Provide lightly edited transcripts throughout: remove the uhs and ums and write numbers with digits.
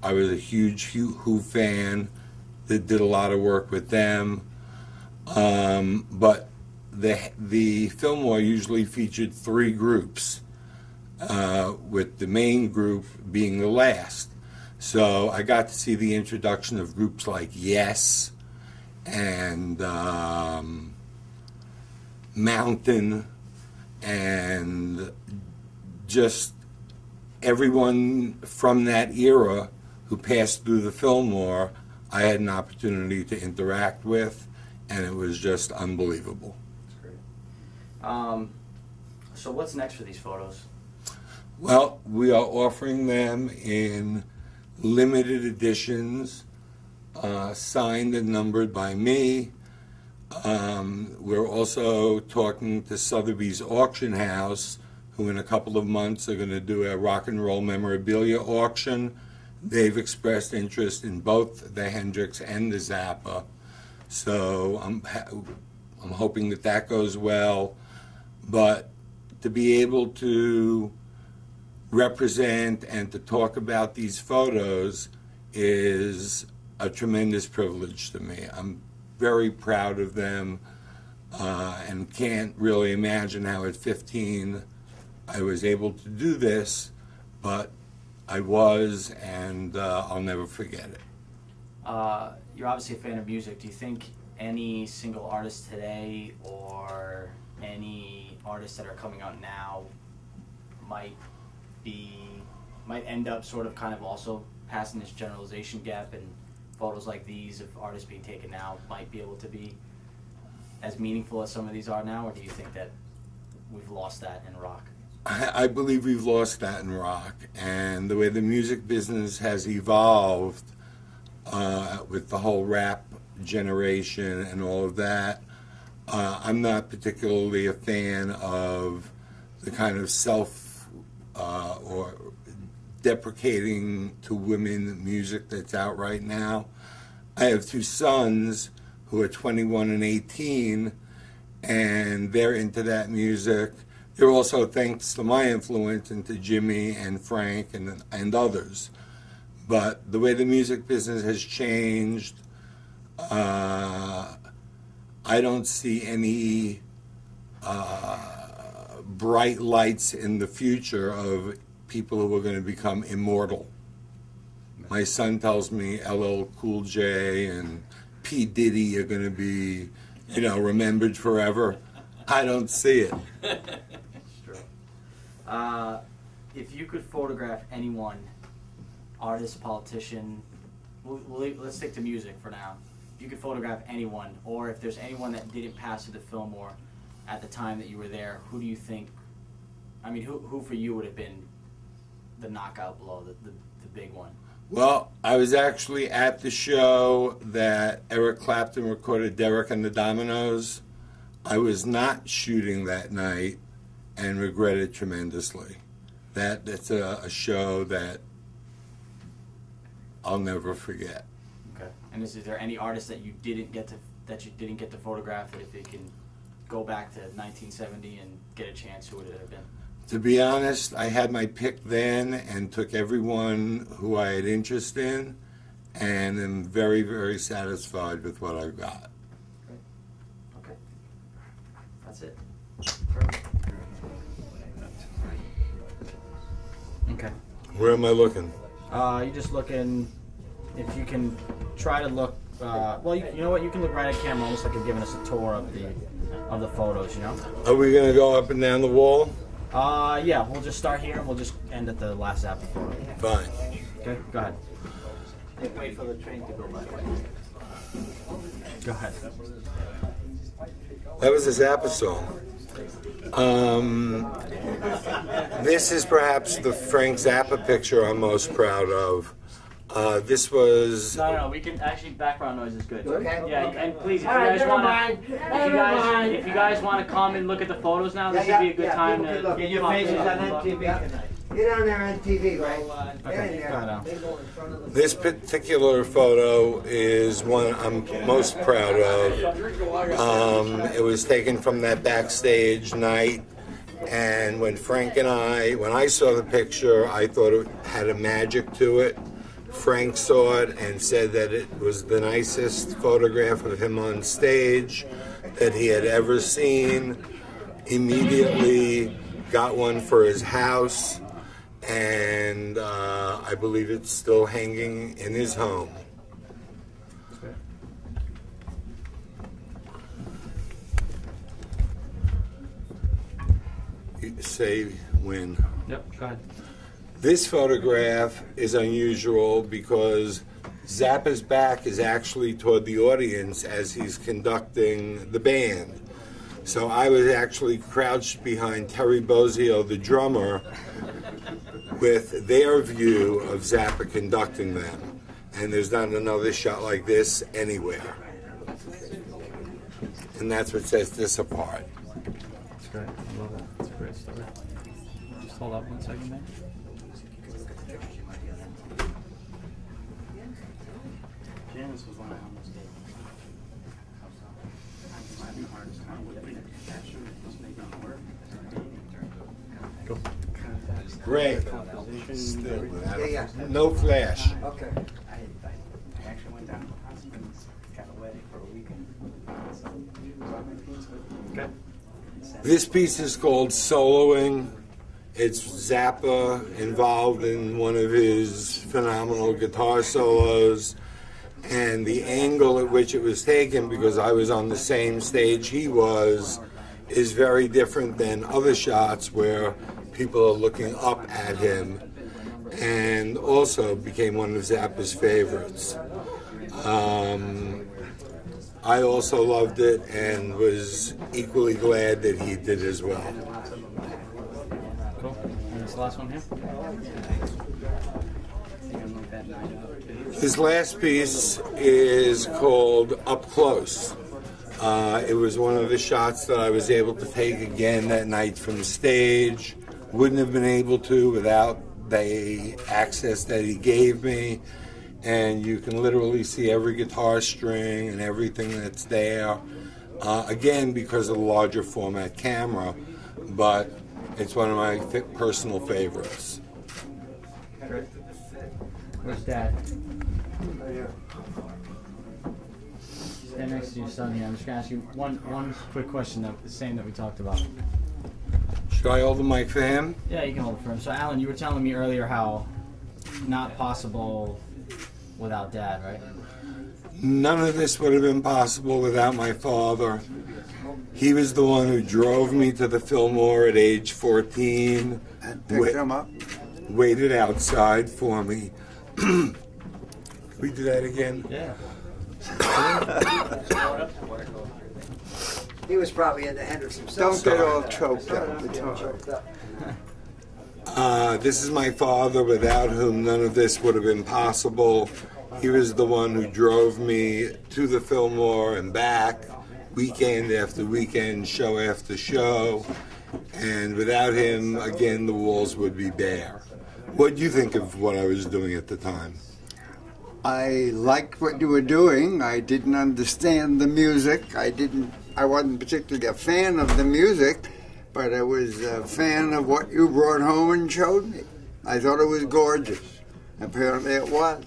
I was a huge Who fan that did a lot of work with them. But the Fillmore usually featured 3 groups, with the main group being the last. So I got to see the introduction of groups like Yes and Mountain, and just everyone from that era who passed through the Fillmore, I had an opportunity to interact with, and it was just unbelievable. That's great. So what's next for these photos? Well, we are offering them in limited editions, signed and numbered by me. We're also talking to Sotheby's Auction House, who in a couple of months are going to do a rock and roll memorabilia auction. They've expressed interest in both the Hendrix and the Zappa, so I'm hoping that that goes well. But to be able to represent and to talk about these photos is a tremendous privilege to me. I'm very proud of them, and can't really imagine how at 15 I was able to do this, but I was, and I'll never forget it. You're obviously a fan of music. Do you think any single artist today or any artists that are coming out now might end up sort of kind of also passing this generalization gap, and photos like these of artists being taken now might be able to be as meaningful as some of these are now, or do you think that we've lost that in rock? I believe we've lost that in rock, and the way the music business has evolved with the whole rap generation and all of that, I'm not particularly a fan of the kind of or deprecating to women music that's out right now. I have 2 sons who are 21 and 18, and they're into that music. They're also, thanks to my influence, into Jimmy and Frank and others. But the way the music business has changed, I don't see any bright lights in the future of people who are going to become immortal. My son tells me LL Cool J and P. Diddy are going to be, remembered forever. I don't see it. It's true. If you could photograph anyone, artist, politician, let's stick to music for now. If you could photograph anyone, or if there's anyone that didn't pass through the Fillmore at the time that you were there, who do you think, who for you would have been the knockout blow, the big one? Well, I was actually at the show that Eric Clapton recorded Derek and the Dominoes. I was not shooting that night and regret it tremendously. That's a show that I'll never forget. Okay. And is there any artist that you didn't get to photograph, that if you can go back to 1970 and get a chance, who would it have been? To be honest, I had my pick then and took everyone who I had interest in, and am very, very satisfied with what I've got. Great. Okay. That's it. Okay. Where am I looking? You're just looking, if you can try to look, well, you know what, you can look right at camera, almost like you're giving us a tour of the photos, Are we going to go up and down the wall? Yeah, we'll just start here and we'll just end at the last Zappa photo. Fine. Okay, go ahead. Wait for the train to go by. Go ahead. That was a Zappa song. This is perhaps the Frank Zappa picture I'm most proud of. This was... No, we can actually, background noise is good. Okay. Yeah, and please, if you guys want to come and look at the photos now, this would be a good time to get your faces on MTV tonight. Get on there on TV, right? Okay. This particular photo is one I'm most proud of. It was taken from that backstage night, and when I saw the picture, I thought it had a magic to it. Frank saw it and said that it was the nicest photograph of him on stage that he had ever seen. Immediately got one for his house, and I believe it's still hanging in his home. You say when. Yep, go ahead. This photograph is unusual because Zappa's back is actually toward the audience as he's conducting the band. So I was actually crouched behind Terry Bozzio, the drummer, with their view of Zappa conducting them. And there's not another shot like this anywhere. And that's what sets this apart. That's great. I love it. That's a great story. Just hold up 1 second there. Janice was one I almost did. I'm having a hard time with it. Just making it work. Cool. Great. No flash. Okay. I actually went down to my husband's, got away for a weekend. Okay. This piece is called Soloing. It's Zappa involved in one of his phenomenal guitar solos. And the angle at which it was taken, because I was on the same stage he was, is very different than other shots where people are looking up at him, and also became one of Zappa's favorites. I also loved it and was equally glad that he did as well. Cool. And this last one here? This last piece is called Up Close. It was one of the shots that I was able to take again that night from stage. Wouldn't have been able to without the access that he gave me. And you can literally see every guitar string and everything that's there. Again, because of the larger format camera, but it's one of my personal favorites. Where's Dad? Stand next to your son here. I'm just going to ask you one quick question, the same that we talked about. Should I hold the mic for him? Yeah, you can hold it for him. So, Alan, you were telling me earlier how not possible without Dad, right? None of this would have been possible without my father. He was the one who drove me to the Fillmore at age 14. And picked him up. Waited outside for me. We do that again? Yeah. He was probably into Hendrix Don't himself. get all choked up. It's all Choked up. This is my father, without whom none of this would have been possible. He was the one who drove me to the Fillmore and back, weekend after weekend, show after show. And without him, again, the walls would be bare. What do you think of what I was doing at the time? I liked what you were doing. I didn't understand the music. I wasn't particularly a fan of the music, but I was a fan of what you brought home and showed me. I thought it was gorgeous. Apparently it was.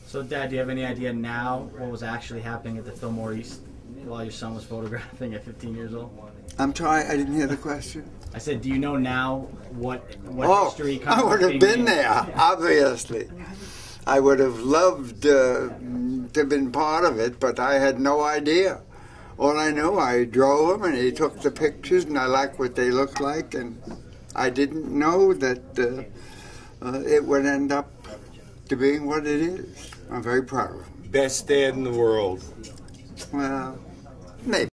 So, Dad, do you have any idea now what was actually happening at the Fillmore East while your son was photographing at 15 years old? I'm sorry, I didn't hear the question. I said, do you know now what history comes I would have being been made? there, obviously. I would have loved to have been part of it, but I had no idea. All I knew, I drove him and he took the pictures and I liked what they looked like, and I didn't know that it would end up to being what it is. I'm very proud of him. Best dad in the world. Well, maybe.